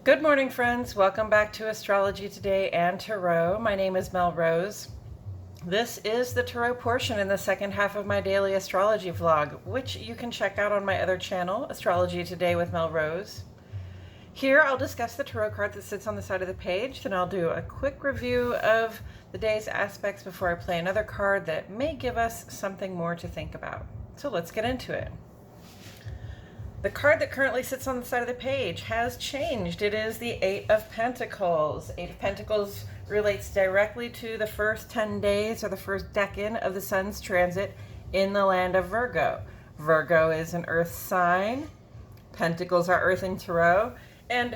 Good morning, friends. Welcome back to Astrology Today and Tarot. My name is Mel Rose. This is the Tarot portion in the second half of my daily astrology vlog, which you can check out on my other channel, Astrology Today with Mel Rose. Here I'll discuss the tarot card that sits on the side of the page, then I'll do a quick review of the day's aspects before I play another card that may give us something more to think about. So let's get into it. The card that currently sits on the side of the page has changed. It is the Eight of Pentacles. Eight of Pentacles relates directly to the first 10 days or the first decan of the sun's transit in the land of Virgo. Virgo is an earth sign. Pentacles are earth in tarot. And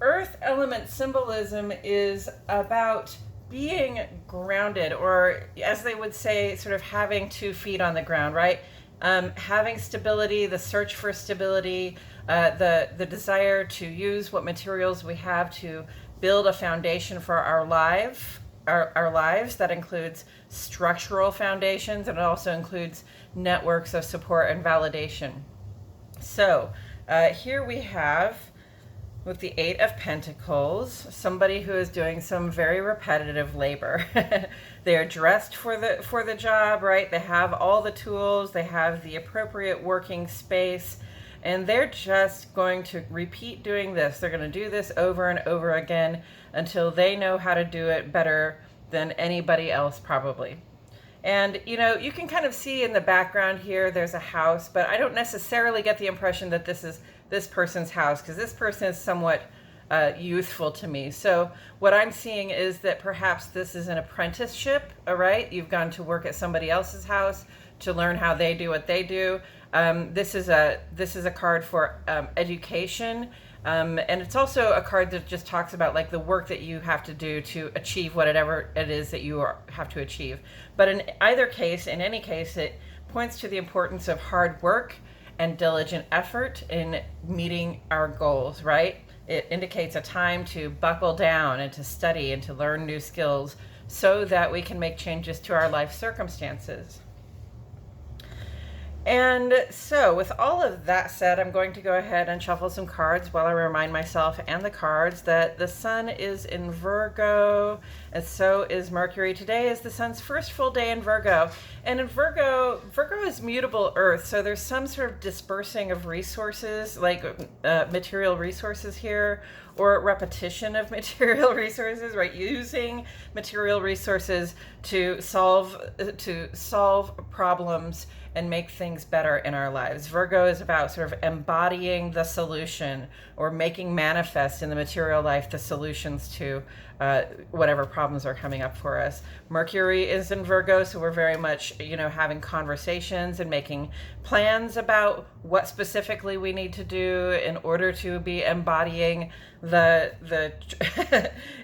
earth element symbolism is about being grounded, or as they would say, sort of having 2 feet on the ground, right? Having stability, the search for stability, the desire to use what materials we have to build a foundation for our lives. That includes structural foundations, and it also includes networks of support and validation. So here we have, with the Eight of Pentacles, somebody who is doing some very repetitive labor. They are dressed for the job, right? They have all the tools, they have the appropriate working space, and they're just going to repeat doing this. They're going to do this over and over again until they know how to do it better than anybody else, probably. And, you know, you can kind of see in the background here, there's a house, but I don't necessarily get the impression that this is this person's house, because this person is somewhat youthful to me. So what I'm seeing is that perhaps this is an apprenticeship, all right? You've gone to work at somebody else's house to learn how they do what they do. This is a card for education. And it's also a card that just talks about like the work that you have to do to achieve whatever it is that you have to achieve. But in either case, in any case, it points to the importance of hard work and diligent effort in meeting our goals, right? It indicates a time to buckle down and to study and to learn new skills so that we can make changes to our life circumstances. And so with all of that said, I'm going to go ahead and shuffle some cards while I remind myself and the cards that the sun is in Virgo, and so is Mercury. Today is the sun's first full day in Virgo. And in Virgo is mutable earth, so there's some sort of dispersing of resources, like material resources here, or repetition of material resources, right? Using material resources to solve problems and make things better in our lives. Virgo is about sort of embodying the solution, or making manifest in the material life the solutions to whatever problems are coming up for us. Mercury is in Virgo, so we're very much, you know, having conversations and making plans about what specifically we need to do in order to be embodying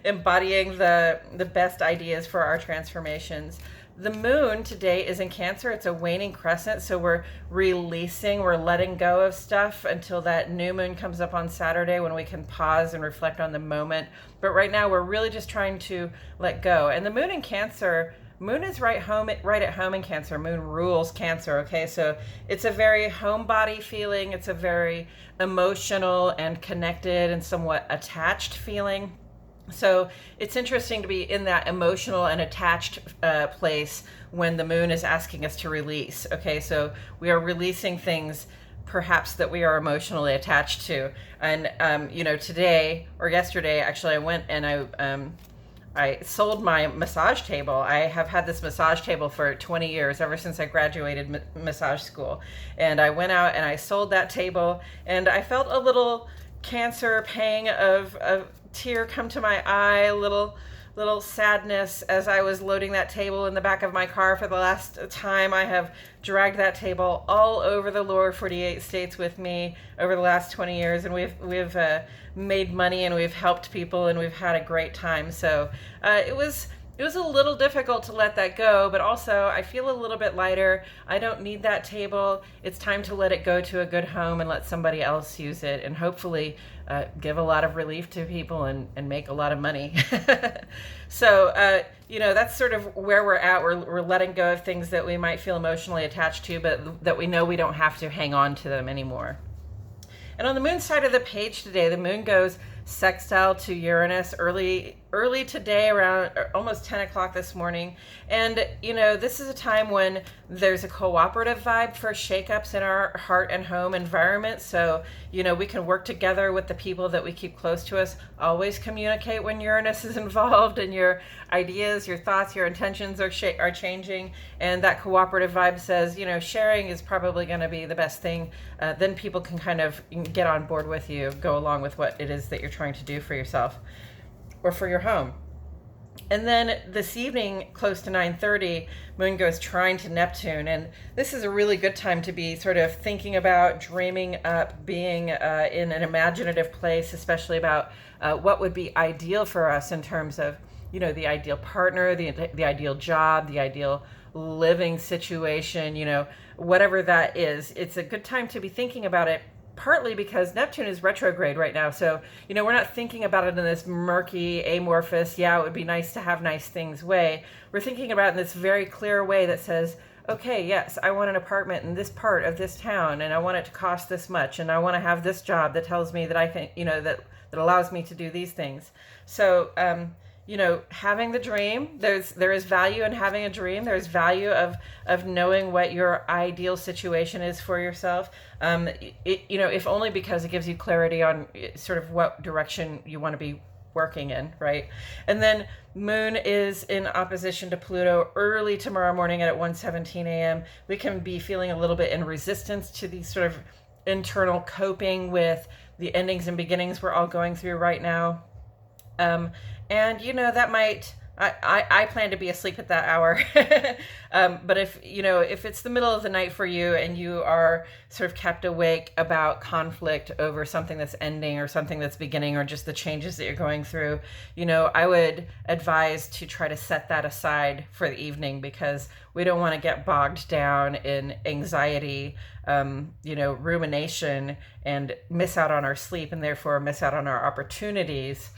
embodying the best ideas for our transformations. The moon today is in Cancer. It's a waning crescent, so we're letting go of stuff until that new moon comes up on Saturday, when we can pause and reflect on the moment. But right now we're really just trying to let go. And the moon in Cancer, moon is right at home in Cancer. Moon rules Cancer, okay? So it's a very homebody feeling. It's a very emotional and connected and somewhat attached feeling. So it's interesting to be in that emotional and attached place when the moon is asking us to release. Okay, so we are releasing things perhaps that we are emotionally attached to. And you know, today or yesterday, actually, I went and I sold my massage table. I have had this massage table for 20 years, ever since I graduated massage school. And I went out and I sold that table, and I felt a little Cancer pang of tear come to my eye, a little sadness as I was loading that table in the back of my car for the last time. I have dragged that table all over the lower 48 states with me over the last 20 years, and we've made money, and we've helped people, and we've had a great time. So it was a little difficult to let that go, but also I feel a little bit lighter. I don't need that table. It's time to let it go to a good home and let somebody else use it, and hopefully give a lot of relief to people and make a lot of money. So, you know, that's sort of where we're at. We're letting go of things that we might feel emotionally attached to, but that we know we don't have to hang on to them anymore. And on the moon side of the page today, the moon goes sextile to Uranus early today, around almost 10 o'clock this morning. And this is a time when there's a cooperative vibe for shakeups in our heart and home environment. So we can work together with the people that we keep close to us. Always communicate when Uranus is involved, and your ideas, your thoughts, your intentions are changing. And that cooperative vibe says sharing is probably going to be the best thing. Then people can kind of get on board with you, go along with what it is that you're trying to do for yourself or for your home. And then this evening, close to 9:30, Moon goes trine to Neptune. And this is a really good time to be sort of thinking about, dreaming up, being in an imaginative place, especially about what would be ideal for us in terms of, the ideal partner, the ideal job, the ideal living situation, whatever that is. It's a good time to be thinking about it, partly because Neptune is retrograde right now. So, we're not thinking about it in this murky, amorphous, it would be nice to have nice things way. We're thinking about it in this very clear way that says, okay, yes, I want an apartment in this part of this town, and I want it to cost this much, and I want to have this job that tells me that I can, that allows me to do these things. So, having the dream, there is value in having a dream. There's value of knowing what your ideal situation is for yourself. If only because it gives you clarity on sort of what direction you want to be working in, right? And then Moon is in opposition to Pluto early tomorrow morning at 1:17 a.m. We can be feeling a little bit in resistance to these sort of internal coping with the endings and beginnings we're all going through right now. And that might, I plan to be asleep at that hour. But if it's the middle of the night for you and you are sort of kept awake about conflict over something that's ending or something that's beginning, or just the changes that you're going through, I would advise to try to set that aside for the evening, because we don't want to get bogged down in anxiety, rumination, and miss out on our sleep, and therefore miss out on our opportunities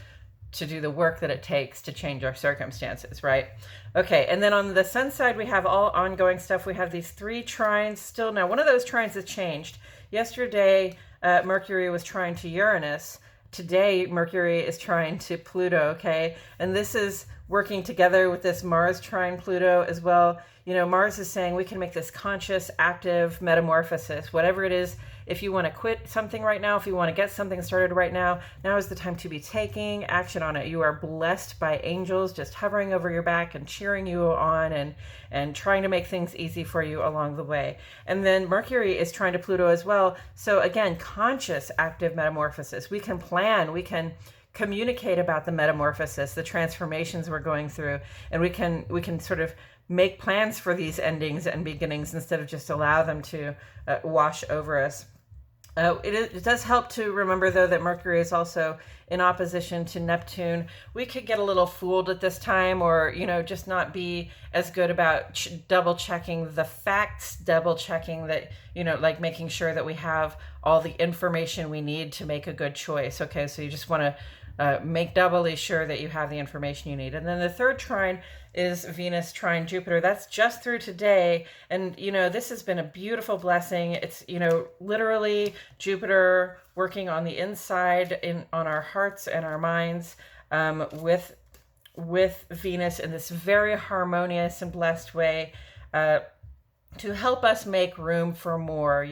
to do the work that it takes to change our circumstances, right? Okay, and then on the sun side, we have all ongoing stuff. We have these 3 trines still. Now, one of those trines has changed. Yesterday, Mercury was trine to Uranus. Today, Mercury is trine to Pluto, okay? And this is working together with this Mars trine Pluto as well. Mars is saying we can make this conscious, active metamorphosis, whatever it is. If you want to quit something right now, if you want to get something started right now, now is the time to be taking action on it. You are blessed by angels just hovering over your back and cheering you on and trying to make things easy for you along the way. And then Mercury is trying to Pluto as well. So again, conscious, active metamorphosis. We can plan, we can communicate about the metamorphosis, the transformations we're going through, and we can sort of make plans for these endings and beginnings instead of just allow them to wash over us. It does help to remember, though, that Mercury is also in opposition to Neptune. We could get a little fooled at this time, or, just not be as good about double checking the facts, double checking that, like making sure that we have all the information we need to make a good choice. Okay, so you just want to make doubly sure that you have the information you need. And then the third trine is Venus trine Jupiter. That's just through today. And, this has been a beautiful blessing. It's, literally Jupiter working on the inside on our hearts and our minds, with Venus in this very harmonious and blessed way, to help us make room for more.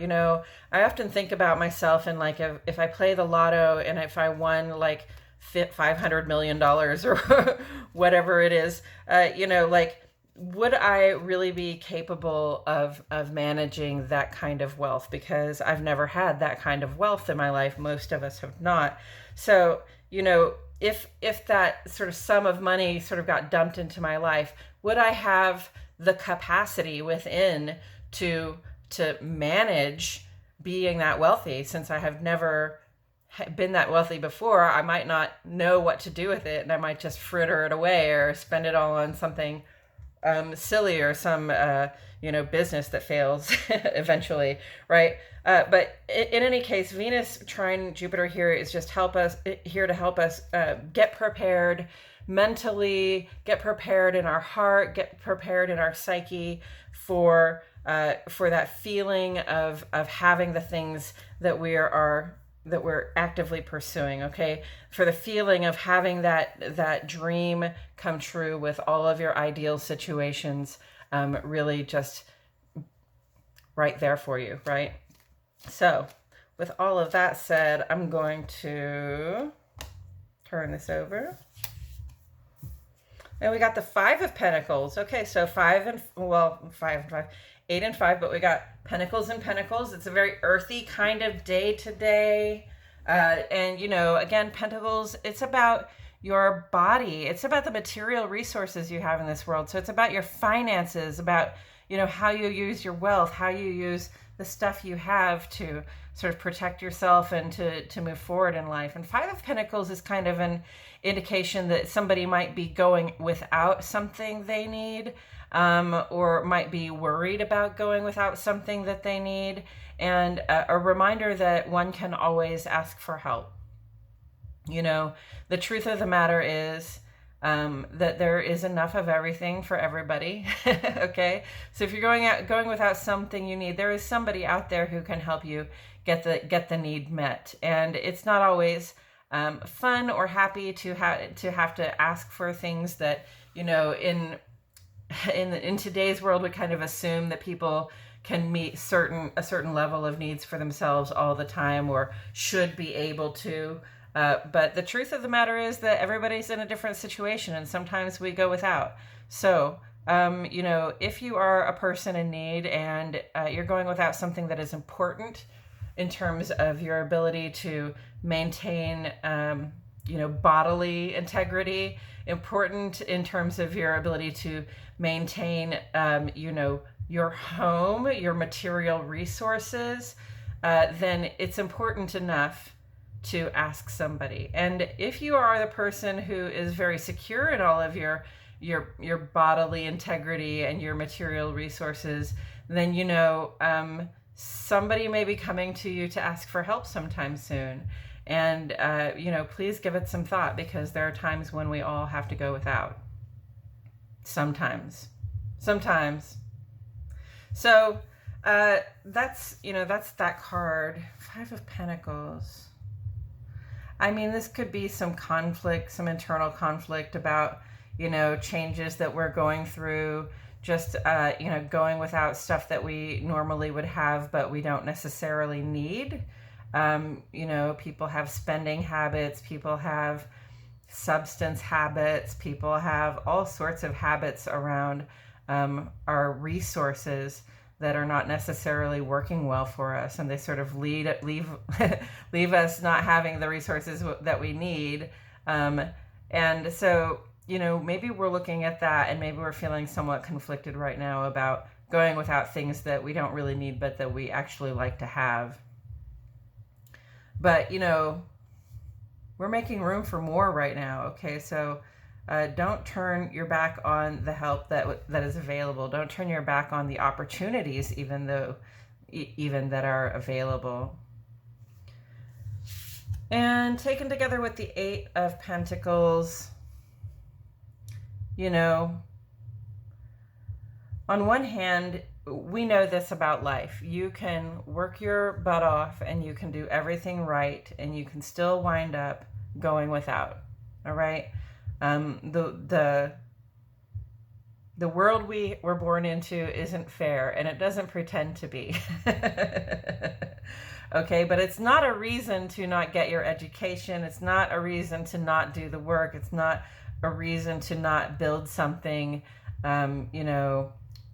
I often think about myself, and like, if I play the lotto and if I won like $500 million or whatever it is, would I really be capable of managing that kind of wealth? Because I've never had that kind of wealth in my life. Most of us have not. So, if that sort of sum of money sort of got dumped into my life, would I have the capacity within to manage being that wealthy? Since I have never been that wealthy before, I might not know what to do with it, and I might just fritter it away or spend it all on something silly, or some business that fails eventually, right? But in any case, Venus trine Jupiter here is just here to help us get prepared mentally, get prepared in our heart, get prepared in our psyche for that feeling of having the things that we are we're actively pursuing, okay? For the feeling of having that dream come true with all of your ideal situations, really just right there for you, right? So with all of that said, I'm going to turn this over. And we got the Five of Pentacles. Okay, so 8 and 5, but we got Pentacles and Pentacles. It's a very earthy kind of day today. And, you know, again, Pentacles, it's about your body. It's about the material resources you have in this world. So it's about your finances, about, you know, how you use your wealth, how you use the stuff you have to sort of protect yourself and to move forward in life. And Five of Pentacles is kind of an indication that somebody might be going without something they need, or might be worried about going without something that they need. And a reminder that one can always ask for help. You know, the truth of the matter is that there is enough of everything for everybody. Okay, so if you're going without something you need, there is somebody out there who can help you get the need met. And it's not always fun or happy to have to ask for things that, you know, in today's world we kind of assume that people can meet a certain level of needs for themselves all the time, or should be able to. But the truth of the matter is that everybody's in a different situation, and sometimes we go without. So, you know, if you are a person in need and you're going without something that is important in terms of your ability to maintain, you know, bodily integrity, important in terms of your ability to maintain, you know, your home, your material resources, then it's important enough to ask somebody. And if you are the person who is very secure in all of your bodily integrity and your material resources, then, you know, somebody may be coming to you to ask for help sometime soon. And, you know, please give it some thought, because there are times when we all have to go without. Sometimes. So that's, you know, that's that card. Five of Pentacles. I mean, this could be some conflict, some internal conflict about, you know, changes that we're going through, just, you know, going without stuff that we normally would have, but we don't necessarily need. You know, people have spending habits, people have substance habits, people have all sorts of habits around our resources that are not necessarily working well for us, and they sort of leave us not having the resources that we need. And so, you know, maybe we're looking at that, and maybe we're feeling somewhat conflicted right now about going without things that we don't really need, but that we actually like to have. But, you know, we're making room for more right now. Okay, so don't turn your back on the help that is available. Don't turn your back on the opportunities, even that are available. And taken together with the Eight of Pentacles, you know, on one hand, we know this about life. You can work your butt off and you can do everything right, and you can still wind up going without. All right. The world we were born into isn't fair, and it doesn't pretend to be. Okay, but it's not a reason to not get your education. It's not a reason to not do the work. It's not a reason to not build something, you know,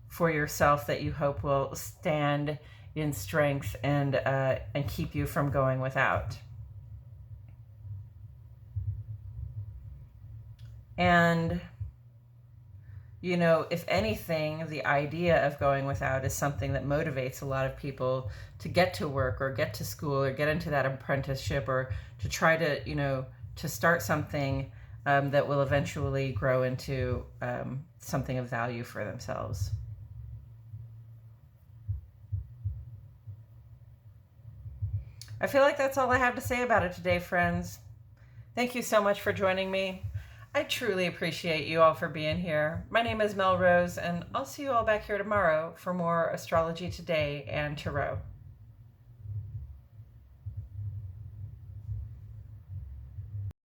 for yourself that you hope will stand in strength and keep you from going without. And, you know, if anything, the idea of going without is something that motivates a lot of people to get to work or get to school or get into that apprenticeship, or to try to, you know, to start something that will eventually grow into something of value for themselves. I feel like that's all I have to say about it today, friends. Thank you so much for joining me. I truly appreciate you all for being here. My name is Mel Rose, and I'll see you all back here tomorrow for more Astrology Today and Tarot.